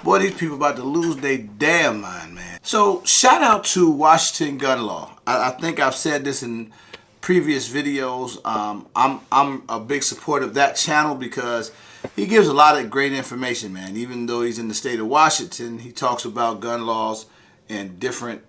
Boy, these people about to lose their damn mind, man. So, shout out to Washington Gun Law. I think I've said this in previous videos. I'm a big supporter of that channel because he gives a lot of great information, man. Even though he's in the state of Washington, he talks about gun laws and different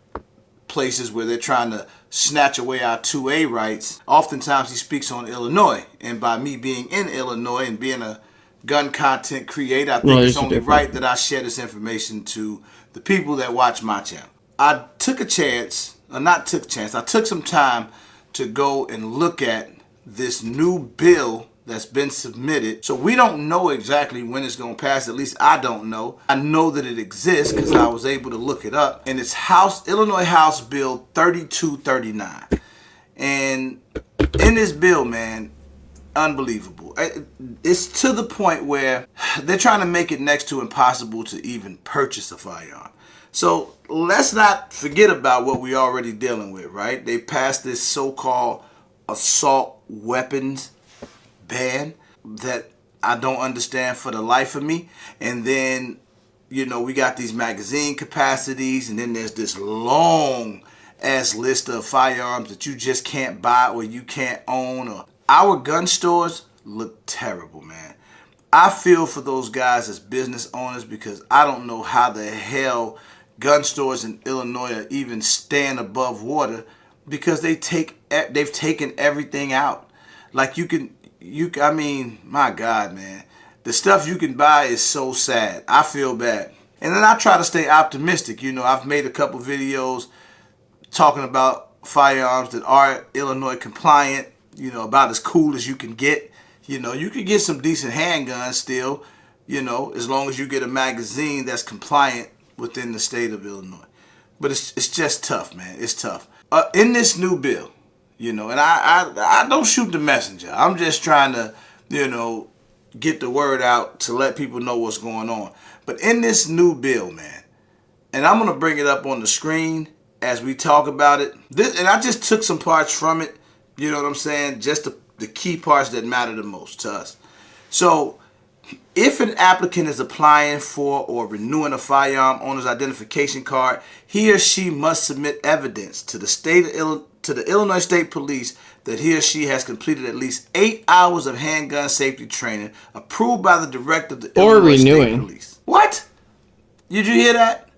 places where they're trying to snatch away our 2A rights. Oftentimes he speaks on Illinois, and by me being in Illinois and being a gun content creator, I think it's only right that I share this information to the people that watch my channel. I took a chance, or not took a chance, I took some time to go and look at this new bill that's been submitted. So we don't know exactly when it's going to pass. At least I don't know. I know that it exists because I was able to look it up. And it's Illinois House Bill 3239. And in this bill, man, unbelievable. It's to the point where they're trying to make it next to impossible to even purchase a firearm. So let's not forget about what we're already dealing with, right? They passed this so-called assault weapons ban that I don't understand for the life of me. And then, you know, we got these magazine capacities, and then there's this long ass list of firearms that you just can't buy or you can't own. Or our gun stores look terrible, man. I feel for those guys as business owners because I don't know how the hell gun stores in Illinois are even staying above water because they've taken everything out. Like I mean, my God, man. The stuff you can buy is so sad. I feel bad. And then I try to stay optimistic. You know, I've made a couple videos talking about firearms that are Illinois compliant, you know, about as cool as you can get. You know, you can get some decent handguns still, you know, as long as you get a magazine that's compliant within the state of Illinois. But it's just tough, man. It's tough. In this new bill, you know, and I don't shoot the messenger. I'm just trying to, you know, get the word out to let people know what's going on. But in this new bill, man, and I'm going to bring it up on the screen as we talk about it. And I just took some parts from it, you know what I'm saying? Just the key parts that matter the most to us. So, if an applicant is applying for or renewing a firearm owner's identification card, he or she must submit evidence to the Illinois State Police that he or she has completed at least 8 hours of handgun safety training approved by the director of the Illinois State Police. What? Did you hear that?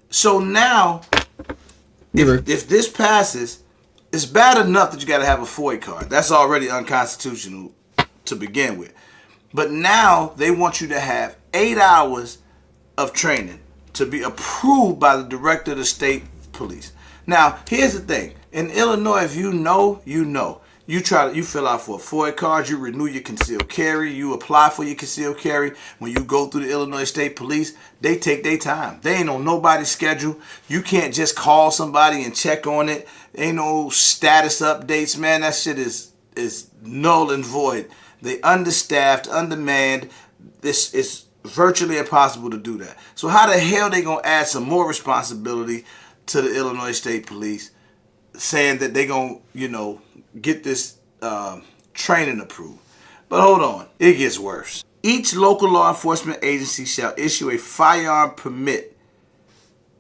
So now, if this passes, it's bad enough that you got to have a FOIA card. That's already unconstitutional to begin with. But now they want you to have 8 hours of training to be approved by the director of the state police. Now, here's the thing. In Illinois, if you know, you know. You fill out for a FOIA card, you renew your concealed carry, you apply for your concealed carry. When you go through the Illinois State Police, they take their time. They ain't on nobody's schedule. You can't just call somebody and check on it. Ain't no status updates, man. That shit is null and void. They understaffed, undermanned. This is virtually impossible to do that. So how the hell they gonna add some more responsibility to the Illinois State Police, saying that they gonna, you know, get this training approved? But hold on, it gets worse. Each local law enforcement agency shall issue a firearm permit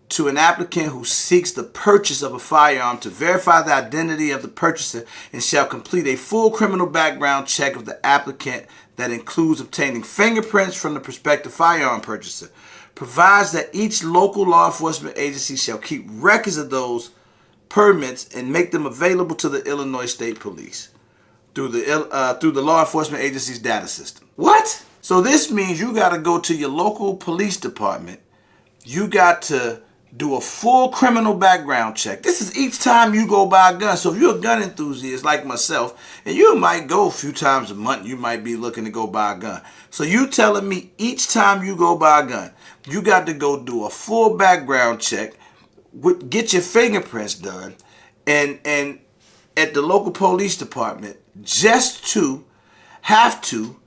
to an applicant who seeks the purchase of a firearm to verify the identity of the purchaser and shall complete a full criminal background check of the applicant that includes obtaining fingerprints from the prospective firearm purchaser. Provides that each local law enforcement agency shall keep records of those permits and make them available to the Illinois State Police through the law enforcement agency's data system. What? So this means you got to go to your local police department. You got to do a full criminal background check. This is each time you go buy a gun. So if you're a gun enthusiast like myself, and you might go a few times a month, you might be looking to go buy a gun. So you telling me each time you go buy a gun, you got to go do a full background check, get your fingerprints done, and at the local police department, just to have to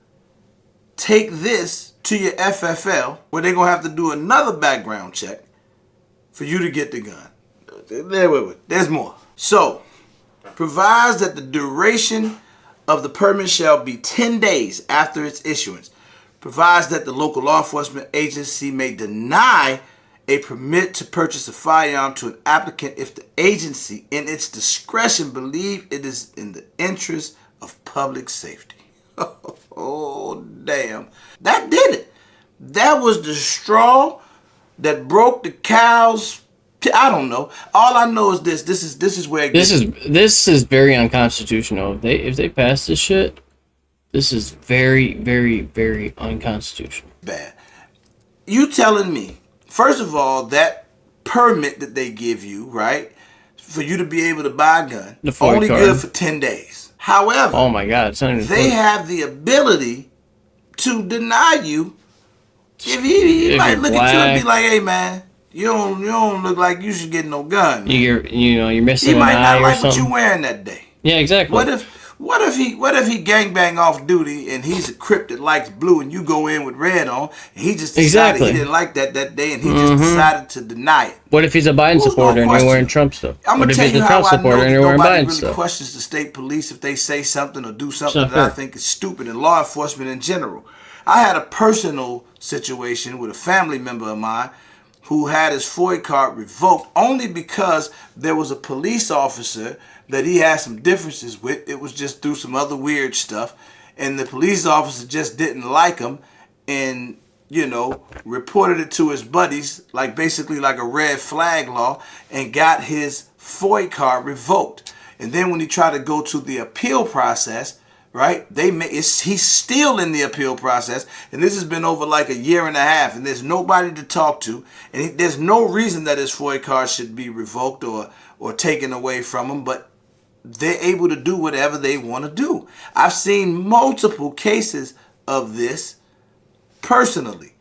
take this to your FFL, where they're going to have to do another background check for you to get the gun. There's more. So, provides that the duration of the permit shall be 10 days after its issuance. provides that the local law enforcement agency may deny a permit to purchase a firearm to an applicant if the agency, in its discretion, believe it is in the interest of public safety. Oh, damn. That did it. That was the straw that broke the cow's... I don't know. All I know is this. This is where it gets... This is very unconstitutional. If they pass this shit, this is very, very, very unconstitutional. Bad. You telling me, first of all, that permit that they give you, right, for you to be able to buy a gun, only good for 10 days. However, oh my God, they have the ability to deny you if he might look at you and be like, hey man, you don't look like you should get no gun. You're missing an eye or something. He might not like what you wearing that day. Yeah, exactly. What if he gangbang off duty and he's a Crip that likes blue and you go in with red on and he just decided he didn't like that day and he just decided to deny it? What if he's a Biden supporter and you're wearing Trump stuff? What if he's a Trump supporter and you're wearing Biden stuff? Nobody really questions the state police if they say something or do something that I think is stupid, and law enforcement in general. I had a personal situation with a family member of mine who had his FOIA card revoked only because there was a police officer that he had some differences with. It was just through some other weird stuff, and the police officer just didn't like him and, you know, reported it to his buddies, like basically like a red flag law, and got his FOIA card revoked. And then when he tried to go to the appeal process, right, he's still in the appeal process, and this has been over like a year and a half, and there's nobody to talk to, and there's no reason that his FOIA card should be revoked or taken away from him, but they're able to do whatever they want to do. I've seen multiple cases of this personally,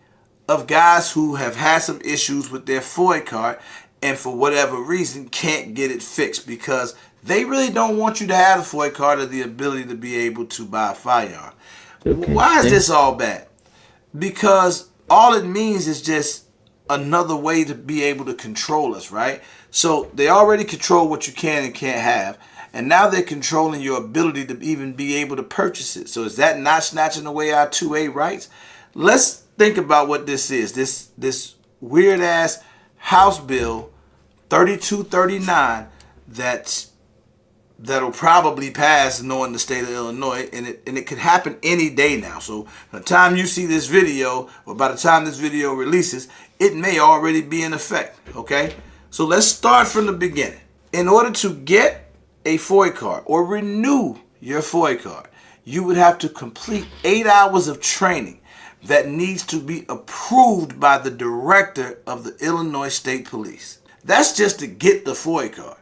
of guys who have had some issues with their FOIA card and for whatever reason can't get it fixed because they really don't want you to have a FOIA card or the ability to be able to buy a firearm. Okay. Why is this all bad? Because all it means is just another way to be able to control us, right? So they already control what you can and can't have, and now they're controlling your ability to even be able to purchase it. So is that not snatching away our 2A rights? Let's think about what this is. This weird-ass House Bill 3239 that'll probably pass knowing the state of Illinois, and it could happen any day now. So by the time you see this video, or by the time this video releases, it may already be in effect, okay? So let's start from the beginning. In order to get a FOIA card or renew your FOIA card, you would have to complete 8 hours of training that needs to be approved by the director of the Illinois State Police. That's just to get the FOIA card.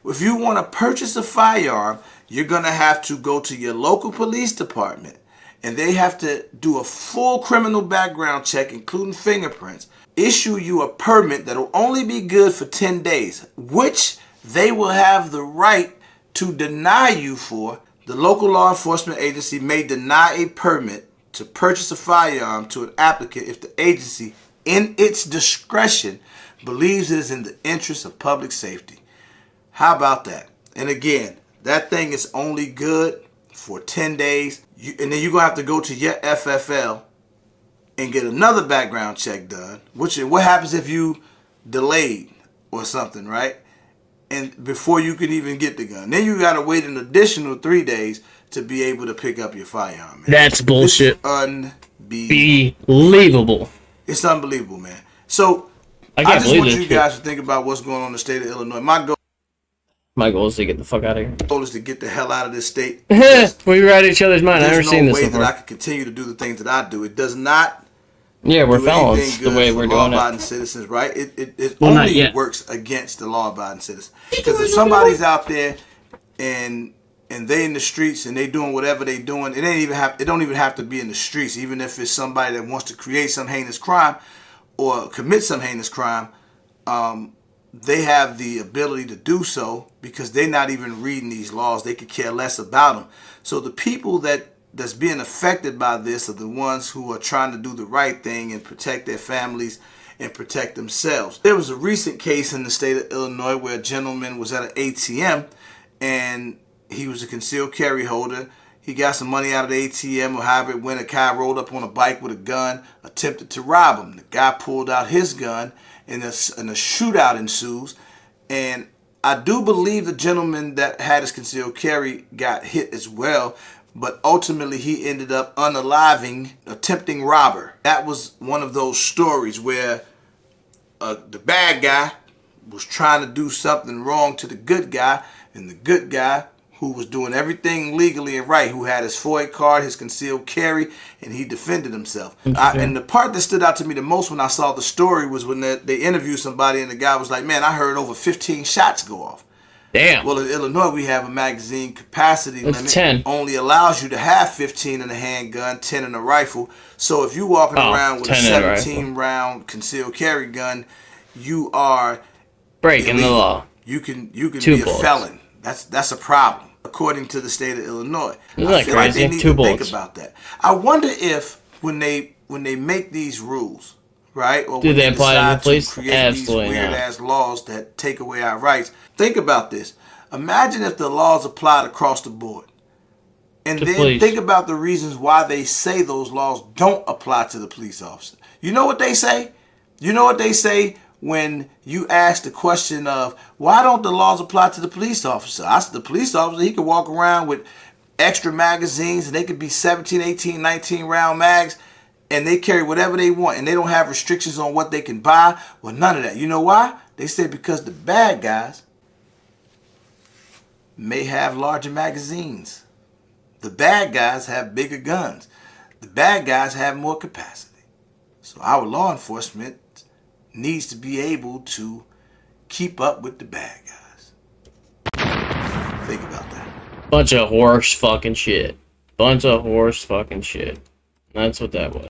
If you want to purchase a firearm, you're going to have to go to your local police department, and they have to do a full criminal background check, including fingerprints, issue you a permit that will only be good for 10 days, which they will have the right to deny you for. The local law enforcement agency may deny a permit to purchase a firearm to an applicant if the agency, in its discretion, believes it is in the interest of public safety. How about that? And again, that thing is only good for 10 days. And then you're going to have to go to your FFL and get another background check done. What happens if you delayed or something, right? And before you could even get the gun. Then you got to wait an additional 3 days to be able to pick up your firearm, man. That's bullshit. Unbelievable. It's unbelievable, man. So I just want you guys to think about what's going on in the state of Illinois. My goal is to get the fuck out of here. My goal is to get the hell out of this state. We read each other's mind. I've never seen this before. There's no way that I can continue to do the things that I do. It does not. Yeah, we're felons the way we're doing it. Law-abiding citizens, right? It only works against the law-abiding citizens. Because if somebody's out there and they in the streets and they doing whatever they doing, it don't even have to be in the streets. Even if it's somebody that wants to create some heinous crime or commit some heinous crime, they have the ability to do so because they're not even reading these laws. They could care less about them. So the people that's being affected by this are the ones who are trying to do the right thing and protect their families and protect themselves. There was a recent case in the state of Illinois where a gentleman was at an ATM and he was a concealed carry holder. he got some money out of the ATM or however it went. A guy rolled up on a bike with a gun, attempted to rob him. The guy pulled out his gun, and a shootout ensues. And I do believe the gentleman that had his concealed carry got hit as well, but ultimately he ended up unaliving attempting robber. That was one of those stories where the bad guy was trying to do something wrong to the good guy, and the good guy, who was doing everything legally and right, who had his FOID card, his concealed carry, and he defended himself. And the part that stood out to me the most when I saw the story was when they interviewed somebody and the guy was like, man, I heard over 15 shots go off. Damn. Well, in Illinois, we have a magazine capacity limit. 10. Only allows you to have 15 in a handgun, 10 in a rifle. So if you're walking around with a 17-round concealed carry gun, you are breaking the law. You can be a felon. That's a problem, according to the state of Illinois. Isn't that crazy? Like they need to bullets. think about that. I wonder if when they make these rules, right, or do when they apply to the police? create Absolutely these not. weird-ass laws that take away our rights, think about this. Imagine if the laws applied across the board. And then think about the reasons why they say those laws don't apply to the police officer. You know what they say? You know what they say when you ask the question of, why don't the laws apply to the police officer? The police officer, he could walk around with extra magazines, and they could be 17, 18, 19 round mags, and they carry whatever they want, and they don't have restrictions on what they can buy. Well, none of that. You know why? They say because the bad guys may have larger magazines. The bad guys have bigger guns. The bad guys have more capacity. So our law enforcement needs to be able to keep up with the bad guys. Think about that. Bunch of horse fucking shit. Bunch of horse fucking shit. That's what that was.